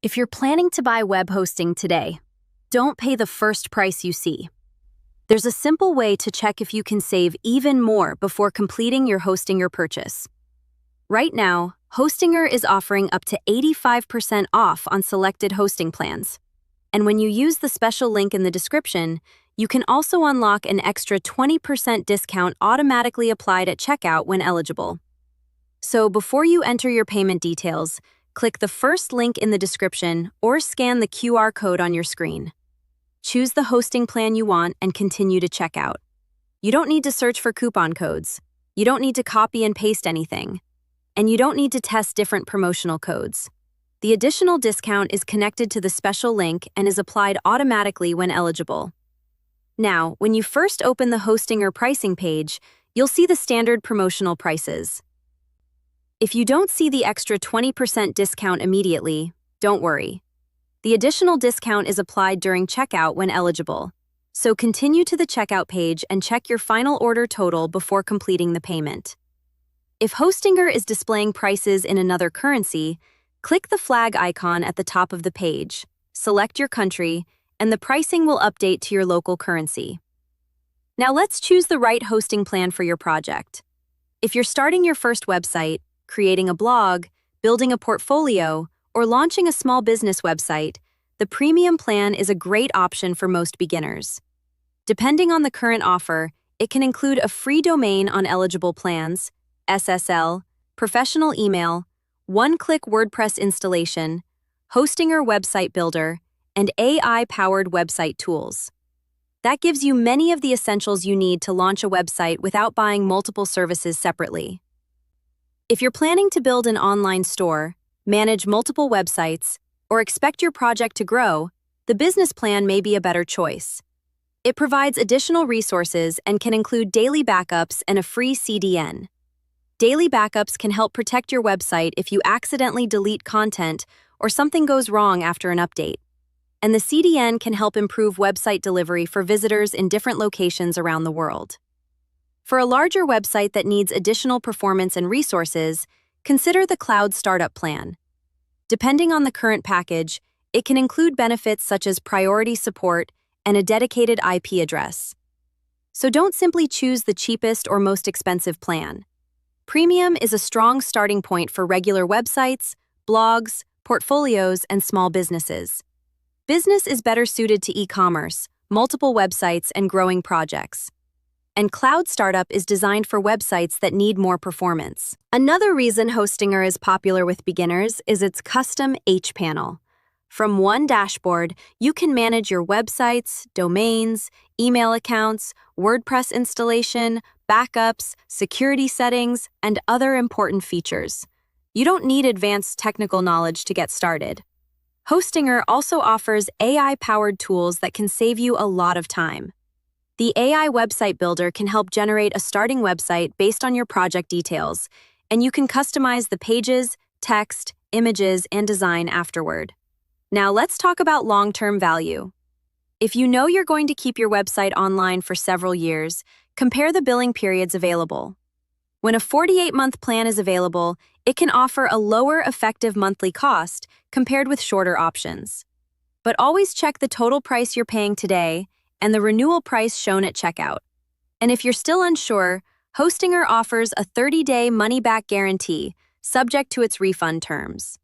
If you're planning to buy web hosting today, don't pay the first price you see. There's a simple way to check if you can save even more before completing your Hostinger purchase. Right now, Hostinger is offering up to 85% off on selected hosting plans. And when you use the special link in the description, you can also unlock an extra 20% discount automatically applied at checkout when eligible. So before you enter your payment details, click the first link in the description or scan the QR code on your screen. Choose the hosting plan you want and continue to checkout. You don't need to search for coupon codes. You don't need to copy and paste anything. And you don't need to test different promotional codes. The additional discount is connected to the special link and is applied automatically when eligible. Now, when you first open the Hostinger pricing page, you'll see the standard promotional prices. If you don't see the extra 20% discount immediately, don't worry. The additional discount is applied during checkout when eligible. So continue to the checkout page and check your final order total before completing the payment. If Hostinger is displaying prices in another currency, click the flag icon at the top of the page, select your country, and the pricing will update to your local currency. Now let's choose the right hosting plan for your project. If you're starting your first website, creating a blog, building a portfolio, or launching a small business website, the premium plan is a great option for most beginners. Depending on the current offer, it can include a free domain on eligible plans, SSL, professional email, one-click WordPress installation, Hostinger website builder, and AI-powered website tools. That gives you many of the essentials you need to launch a website without buying multiple services separately. If you're planning to build an online store, manage multiple websites, or expect your project to grow, the business plan may be a better choice. It provides additional resources and can include daily backups and a free CDN. Daily backups can help protect your website if you accidentally delete content or something goes wrong after an update. And the CDN can help improve website delivery for visitors in different locations around the world. For a larger website that needs additional performance and resources, consider the Cloud Startup Plan. Depending on the current package, it can include benefits such as priority support and a dedicated IP address. So don't simply choose the cheapest or most expensive plan. Premium is a strong starting point for regular websites, blogs, portfolios, and small businesses. Business is better suited to e-commerce, multiple websites, and growing projects. And Cloud Startup is designed for websites that need more performance. Another reason Hostinger is popular with beginners is its custom H-panel. From one dashboard, you can manage your websites, domains, email accounts, WordPress installation, backups, security settings, and other important features. You don't need advanced technical knowledge to get started. Hostinger also offers AI-powered tools that can save you a lot of time. The AI website builder can help generate a starting website based on your project details, and you can customize the pages, text, images, and design afterward. Now let's talk about long-term value. If you know you're going to keep your website online for several years, compare the billing periods available. When a 48-month plan is available, it can offer a lower effective monthly cost compared with shorter options. But always check the total price you're paying today and the renewal price shown at checkout. And if you're still unsure, Hostinger offers a 30-day money-back guarantee, subject to its refund terms.